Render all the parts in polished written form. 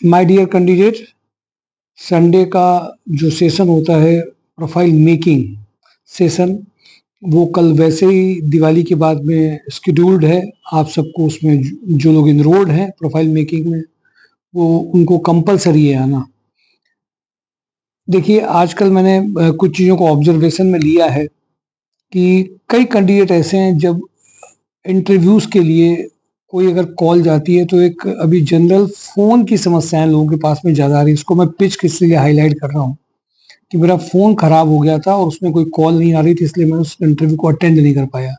My dear candidate, Sunday का जो session होता है प्रोफाइल मेकिंग सेशन, वो कल वैसे ही दिवाली के बाद में शेड्यूल्ड है। आप सबको उसमें जो लोग इनरोल्ड हैं प्रोफाइल मेकिंग में, वो उनको कंपलसरी है आना। देखिए, आजकल मैंने कुछ चीज़ों को ऑब्जर्वेशन में लिया है कि कई कैंडिडेट ऐसे हैं, जब इंटरव्यूज के लिए कोई अगर कॉल जाती है तो एक अभी जनरल फोन की समस्याएं लोगों के पास में ज्यादा आ रही है। इसको मैं पिच किस लिए हाईलाइट कर रहा हूँ कि मेरा फोन खराब हो गया था और उसमें कोई कॉल नहीं आ रही थी, इसलिए मैं उस इंटरव्यू को अटेंड नहीं कर पाया।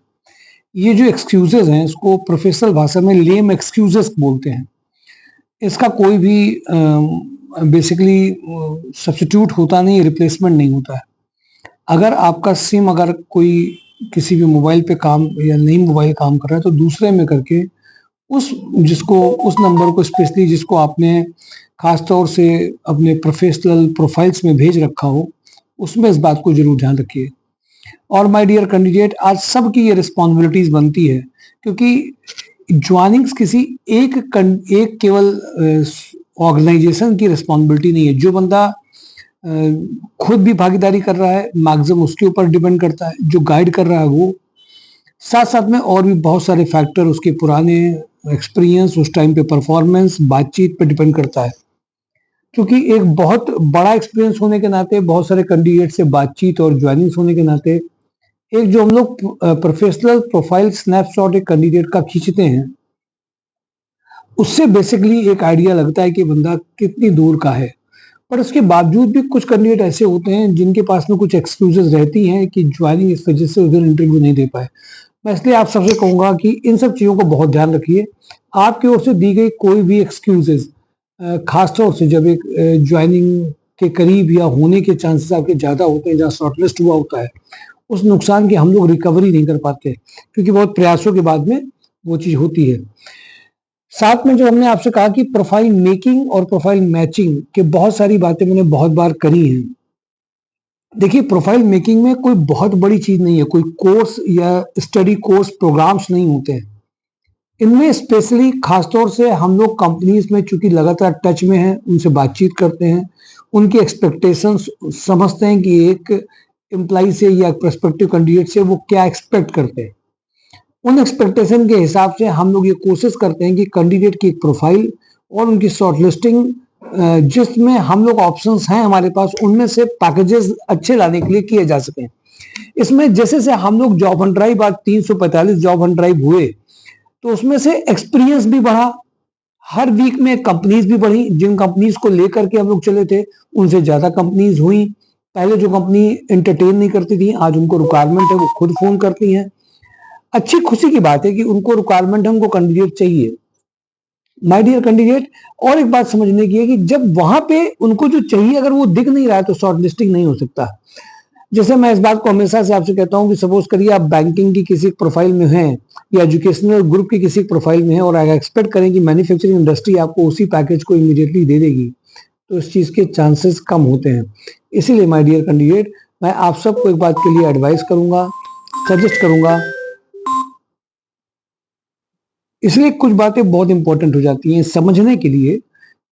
ये जो एक्सक्यूजेज हैं, इसको प्रोफेशनल भाषा में लेम एक्सक्यूजेस बोलते हैं। इसका कोई भी बेसिकली सब्स्टिट्यूट होता नहीं, रिप्लेसमेंट नहीं होता है। अगर आपका सिम अगर कोई किसी भी मोबाइल पे काम या नई मोबाइल काम कर रहा है, तो दूसरे में करके उस नंबर को, स्पेशली जिसको आपने खास तौर से अपने प्रोफेशनल प्रोफाइल्स में भेज रखा हो, उसमें इस बात को जरूर ध्यान रखिए। और माय डियर कैंडिडेट, आज सबकी ये रिस्पॉन्सिबिलिटीज बनती है, क्योंकि ज्वाइनिंग्स किसी एक केवल ऑर्गेनाइजेशन की रिस्पॉन्सिबिलिटी नहीं है। जो बंदा खुद भी भागीदारी कर रहा है, मैक्सिमम उसके ऊपर डिपेंड करता है। जो गाइड कर रहा है वो, साथ साथ में और भी बहुत सारे फैक्टर, उसके पुराने एक्सपीरियंस, उस टाइम पे परफॉर्मेंस, बातचीत पे डिपेंड करता है। क्योंकि एक बहुत बड़ा एक्सपीरियंस होने के नाते, बहुत सारे कैंडिडेट से बातचीत और ज्वाइनिंग्स होने के नाते, एक जो हम लोग प्रोफेशनल प्रोफाइल स्नैपशॉट एक कैंडिडेट का खींचते हैं, उससे बेसिकली एक आइडिया लगता है कि बंदा कितनी दूर का है। पर उसके बावजूद भी कुछ कैंडिडेट ऐसे होते हैं जिनके पास में कुछ एक्सक्यूजेस रहती हैं कि ज्वाइनिंग इस वजह से उधर इंटरव्यू नहीं दे पाए। मैं इसलिए आप सबसे कहूंगा कि इन सब चीजों को बहुत ध्यान रखिए। आपकी ओर से दी गई कोई भी एक्सक्यूजेस, खासतौर से जब एक ज्वाइनिंग के करीब या होने के चांसेस आपके ज्यादा होते हैं, जहाँ शॉर्टलिस्ट हुआ होता है, उस नुकसान की हम लोग रिकवरी नहीं कर पाते, क्योंकि बहुत प्रयासों के बाद में वो चीज होती है। साथ में जो हमने आपसे कहा कि प्रोफाइल मेकिंग और प्रोफाइल मैचिंग के बहुत सारी बातें मैंने बहुत बार करी हैं। देखिए, प्रोफाइल मेकिंग में कोई बहुत बड़ी चीज नहीं है, कोई कोर्स या स्टडी कोर्स प्रोग्राम्स नहीं होते हैं। इनमें स्पेशली खासतौर से हम लोग कंपनीज में चूंकि लगातार टच में हैं, उनसे बातचीत करते हैं, उनकी एक्सपेक्टेशंस समझते हैं कि एक एम्प्लॉय से या प्रोस्पेक्टिव कैंडिडेट से वो क्या एक्सपेक्ट करते हैं। उन एक्सपेक्टेशन के हिसाब से हम लोग ये कोशिश करते हैं कि कैंडिडेट की एक प्रोफाइल और उनकी शॉर्टलिस्टिंग, जिसमें हम लोग ऑप्शंस हैं हमारे पास, उनमें से पैकेजेस अच्छे लाने के लिए किए जा सके। इसमें जैसे से हम लोग जॉब हंट ड्राइव, आज 345 जॉब हंट ड्राइव हुए, तो उसमें से एक्सपीरियंस भी बढ़ा। हर वीक में कंपनीज भी बढ़ी। जिन कंपनीज को लेकर के हम लोग चले थे, उनसे ज्यादा कंपनीज हुई। पहले जो कंपनी एंटरटेन नहीं करती थी, आज उनको रिक्वायरमेंट है, वो खुद फोन करती हैं। अच्छी खुशी की बात है कि उनको रिक्वायरमेंट है, उनको कैंडिडेट चाहिए। माय डियर कैंडिडेट, और एक बात समझने की है कि जब वहां पे उनको जो चाहिए अगर वो दिख नहीं रहा है, तो शॉर्ट लिस्टिंग नहीं हो सकता। जैसे मैं इस बात को हमेशा से आपसे कहता हूं कि सपोज करिए आप बैंकिंग की किसी प्रोफाइल में हैं या एजुकेशनल ग्रुप की किसी प्रोफाइल में हैं, और अगर एक्सपेक्ट करें कि मैन्युफैक्चरिंग इंडस्ट्री आपको उसी पैकेज को इमीडिएटली दे देगी, तो इस चीज के चांसेस कम होते हैं। इसीलिए माय डियर कैंडिडेट, मैं आप सबको एक बात के लिए एडवाइस करूंगा, सजेस्ट करूंगा। इसलिए कुछ बातें बहुत इंपॉर्टेंट हो जाती हैं समझने के लिए,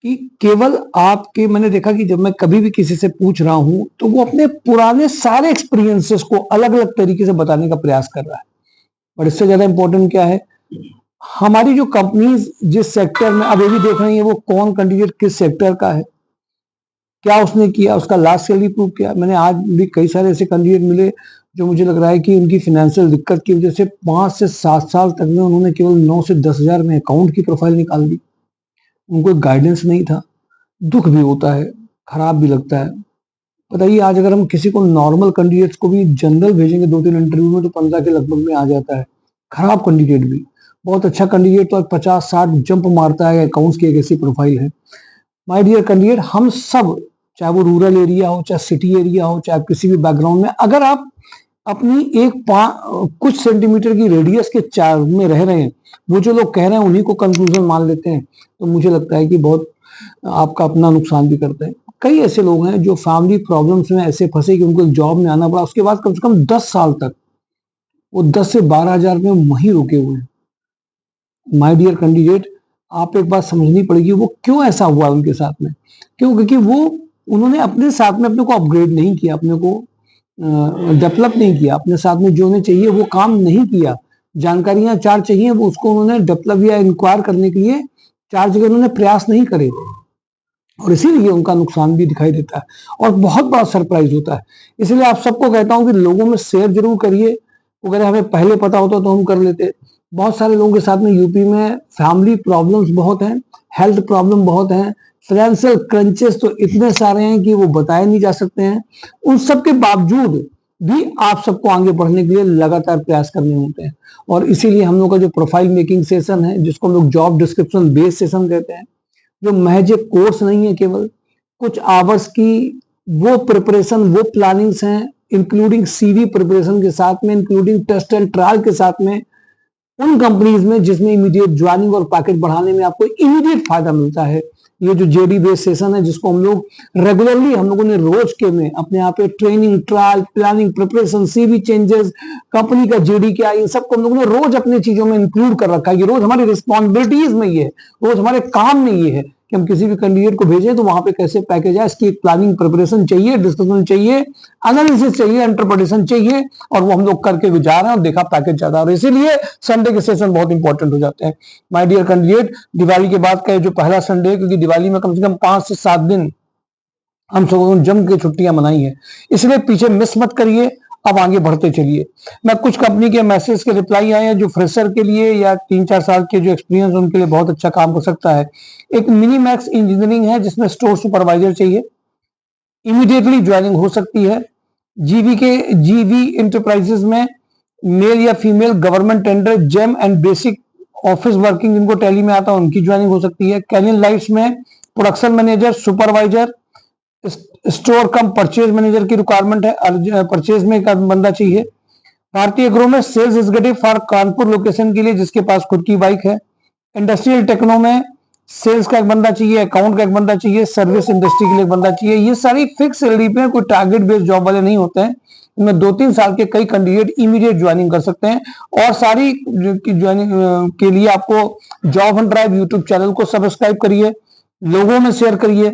कि केवल आपके, मैंने देखा कि जब मैं कभी भी किसी से पूछ रहा हूं, तो वो अपने पुराने सारे एक्सपीरियंसेस को अलग अलग तरीके से बताने का प्रयास कर रहा है। और इससे ज्यादा इंपॉर्टेंट क्या है, हमारी जो कंपनीज जिस सेक्टर में अब ये भी देख रही है, वो कौन कैंडिडेट किस सेक्टर का है, क्या उसने किया, उसका लास्ट सैलरी प्रूव किया। मैंने आज भी कई सारे ऐसे कैंडिडेट मिले जो मुझे लग रहा है कि उनकी फाइनेंशियल दिक्कत की वजह से 5 से 7 साल तक में उन्होंने केवल 9 से 10 हजार में अकाउंट की प्रोफाइल निकाल दी। उनको गाइडेंस नहीं था। दुख भी होता है, खराब भी लगता है। बताइए, आज अगर हम किसी को नॉर्मल कैंडिडेट्स को भी जनरल भेजेंगे 2-3 इंटरव्यू में, तो 15 के लगभग में आ जाता है। खराब कैंडिडेट भी, बहुत अच्छा कैंडिडेट तो 50-60 जंप मारता है। अकाउंट्स की एक ऐसी प्रोफाइल है। माय डियर कैंडिडेट, हम सब, चाहे वो रूरल एरिया हो, चाहे सिटी एरिया हो, चाहे किसी भी बैकग्राउंड में, अगर आप अपनी कुछ सेंटीमीटर की रेडियस के चार में रह रहे हैं, वो जो लोग कह रहे हैं उन्हीं को कंक्लूजन मान लेते हैं, तो मुझे लगता है कि बहुत आपका अपना नुकसान भी करते हैं। कई ऐसे लोग हैं जो फैमिली प्रॉब्लम्स में ऐसे फंसे कि उनको जॉब में आना पड़ा, उसके बाद कम से कम 10 साल तक वो 10 से 12 हजार में वहीं रुके हुए हैं। माय डियर कैंडिडेट, आप एक बात समझनी पड़ेगी, वो क्यों ऐसा हुआ उनके साथ में। क्यों? क्योंकि वो उन्होंने अपने साथ में अपने को अपग्रेड नहीं किया, अपने को डेवलप नहीं किया, अपने साथ में जो उन्हें चाहिए वो काम नहीं किया। जानकारियां 4 चाहिए, वो उसको उन्होंने डेवलप या इंक्वायर करने के लिए 4 जगह उन्होंने प्रयास नहीं करे, और इसीलिए उनका नुकसान भी दिखाई देता है और बहुत बड़ा सरप्राइज होता है। इसलिए आप सबको कहता हूं कि लोगों में शेयर जरूर करिए। अगर हमें पहले पता होता तो हम कर लेते। बहुत सारे लोगों के साथ में यूपी में फैमिली प्रॉब्लम्स बहुत हैं, हेल्थ प्रॉब्लम बहुत हैं, फाइनेंशियल क्रंचेस तो इतने सारे हैं कि वो बताए नहीं जा सकते हैं। उन सब के बावजूद भी आप सबको आगे बढ़ने के लिए लगातार प्रयास करने होते हैं, और इसीलिए हम लोग का जो प्रोफाइल मेकिंग सेशन है, जिसको हम लोग जॉब डिस्क्रिप्शन बेस्ड सेशन कहते हैं, जो महज एक कोर्स नहीं है, केवल कुछ आवर्स की वो प्रिपरेशन, वो प्लानिंग्स हैं, इंक्लूडिंग सीवी प्रिपरेशन के साथ में, इंक्लूडिंग टेस्ट एंड ट्रायल के साथ में, उन कंपनीज में जिसमें इमीडिएट ज्वाइनिंग और पैकेज बढ़ाने में आपको इमीडिएट फायदा मिलता है। ये जो जेडी बेस्ड सेशन है, जिसको हम लोग रेगुलरली, हम लोगों ने रोज के में अपने यहाँ पे training, trial, planning, preparation, CV changes, company का जेडी क्या, इन सबको हम लोगों ने रोज अपने चीजों में इंक्लूड कर रखा है। ये रोज हमारी रिस्पॉन्सिबिलिटीज में ये है, रोज हमारे काम में ये है कि हम किसी भी कैंडिडेट को भेजें तो वहां पे कैसे पैकेज है, इसकी एक प्लानिंग, प्रिपरेशन चाहिए, डिस्कशन चाहिए, एनालिसिस चाहिए, इंटरप्रिटेशन चाहिए, और वो हम लोग करके भी जा रहे हैं और देखा पैकेज ज्यादा। और इसीलिए संडे के सेशन बहुत इंपॉर्टेंट हो जाते हैं माय डियर कैंडिडेट। दिवाली के बाद का जो पहला संडे है, क्योंकि दिवाली में कम से कम 5 से 7 दिन हम सब जम के छुट्टियां मनाई है, इसलिए पीछे मिस मत करिए। अब आगे बढ़ते चलिए। मैं कुछ कंपनी के मैसेज के रिप्लाई आए हैं जो फ्रेशर के लिए या 3-4 साल के जो एक्सपीरियंस उनके लिए बहुत अच्छा काम कर सकता है। एक मिनी मैक्स इंजीनियरिंग है जिसमें स्टोर सुपरवाइजर चाहिए, इमीडिएटली ज्वाइनिंग हो सकती है। जीवी इंटरप्राइजेस में मेल या female, government tender, GeM and basic office working जिनको टैली में आता है उनकी ज्वाइनिंग हो सकती है। कैनिन लाइट्स में production manager, supervisor, store cum purchase manager की रिक्वायरमेंट है, परचेज में एक बंदा चाहिए। भारतीय एग्रो में sales executive for Kanpur location के लिए जिसके पास खुद की बाइक है। इंडस्ट्रियल टेक्नो में सेल्स का एक बंदा चाहिए, अकाउंट का एक बंदा चाहिए, सर्विस इंडस्ट्री के लिए एक बंदा चाहिए। ये सारी फिक्स सैलरी पे, कोई टारगेट बेस्ड जॉब वाले नहीं होते हैं। इनमें 2-3 साल के कई कैंडिडेट इमीडिएट ज्वाइनिंग कर सकते हैं। और सारी ज्वाइनिंग के लिए आपको job and drive YouTube channel को सब्सक्राइब करिए, लोगों में शेयर करिए,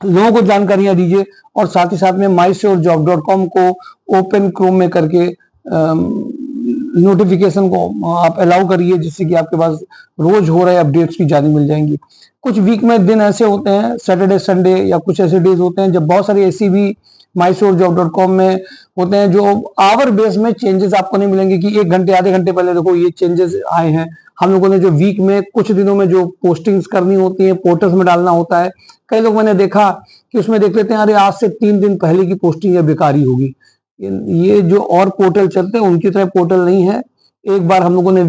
लोगों को जानकारियां दीजिए, और साथ ही साथ में mysurjob.com को ओपन क्रोम में करके नोटिफिकेशन को आप अलाउ करिए, जिससे कि आपके पास रोज हो रहे अपडेट्स की जानकारी मिल जाएंगी। कुछ वीक में दिन ऐसे होते हैं, सैटरडे, संडे या कुछ ऐसे डेज होते हैं जब बहुत सारी ऐसी भी mysurjob.com में होते हैं जो आवर बेस में चेंजेस आपको नहीं मिलेंगे कि 1 घंटे, आधे घंटे पहले देखो ये चेंजेस आए हैं। हम लोगों ने जो वीक में कुछ दिनों में जो पोस्टिंग्स करनी होती है, पोर्टल्स में डालना होता है, कई लोग मैंने देखा कि उसमें देख लेते हैं अरे आज से 3 दिन पहले की पोस्टिंग है, बेकारी होगी। ये जो और पोर्टल चलते हैं उनकी तरह पोर्टल नहीं है। एक बार हम लोगों ने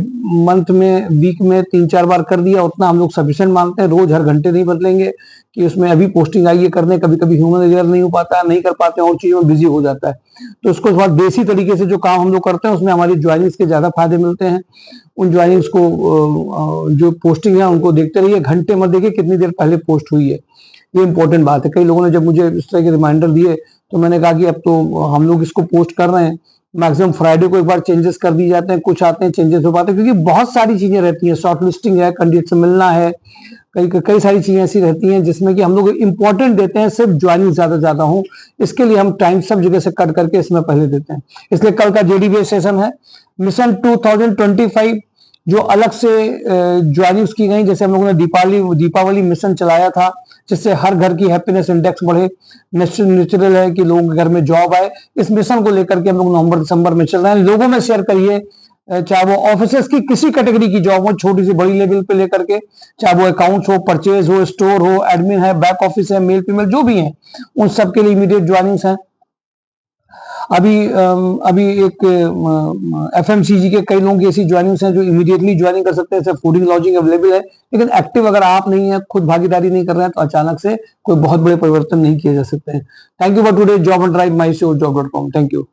मंथ में, वीक में 3-4 बार कर दिया, उतना हम लोग सफिशिएंट मानते हैं। रोज हर घंटे नहीं बदलेंगे कि उसमें अभी पोस्टिंग आई है करने, कभी कभी ह्यूमन एरर नहीं हो पाता, नहीं कर पाते, और चीजों में बिजी हो जाता है। तो उसको थोड़ा देसी तरीके से जो काम हम लोग करते हैं उसमें हमारी ज्वाइनिंग्स के ज्यादा फायदे मिलते हैं। उन ज्वाइनिंग्स को, जो पोस्टिंग है उनको देखते रहिए, घंटे मत देखिए कितनी देर पहले पोस्ट हुई है, ये इंपॉर्टेंट बात है। कई लोगों ने जब मुझे इस तरह के रिमाइंडर दिए तो मैंने कहा कि अब तो हम लोग इसको पोस्ट कर रहे हैं, मैक्सिमम फ्राइडे को एक बार चेंजेस कर दिए जाते हैं, कुछ आते हैं चेंजेस हो पाते हैं, क्योंकि बहुत सारी चीजें रहती हैं, शॉर्ट लिस्टिंग है, कैंडिडेट से मिलना है, कई सारी चीजें ऐसी रहती हैं जिसमें कि हम लोग इंपॉर्टेंट देते हैं, सिर्फ ज्वाइनिंग ज्यादा हो, इसके लिए हम टाइम सब जगह से कट करके इसमें पहले देते हैं। इसलिए कल का जेडी बेस्ड सेशन है, मिशन 2025 जो अलग से ज्वाइनिंग्स की गई, जैसे हम लोगों ने दीपावली मिशन चलाया था जिससे हर घर की हैप्पीनेस इंडेक्स बढ़े, नेचुरल है कि लोगों के घर में जॉब आए। इस मिशन को लेकर के हम लोग नवंबर दिसंबर में चल रहे हैं। लोगों में शेयर करिए, चाहे वो ऑफिसर्स की किसी कैटेगरी की जॉब हो, छोटी से बड़ी लेवल पे लेकर के, चाहे वो अकाउंट्स हो, परचेज हो, स्टोर हो, एडमिन है, बैक ऑफिस है, मेल फीमेल जो भी है, उन सबके लिए इमीडिएट ज्वाइनिंग्स हैं। अभी एक एफएमसीजी के कई लोगों की ऐसी ज्वाइनिंग्स हैं जो इमीडिएटली ज्वाइनिंग कर सकते हैं, फूडिंग लॉजिंग अवेलेबल है। लेकिन एक्टिव अगर आप नहीं है, खुद भागीदारी नहीं कर रहे हैं, तो अचानक से कोई बहुत बड़े परिवर्तन नहीं किए जा सकते हैं। Thank you for today job and drive mysurjob.com। Thank you.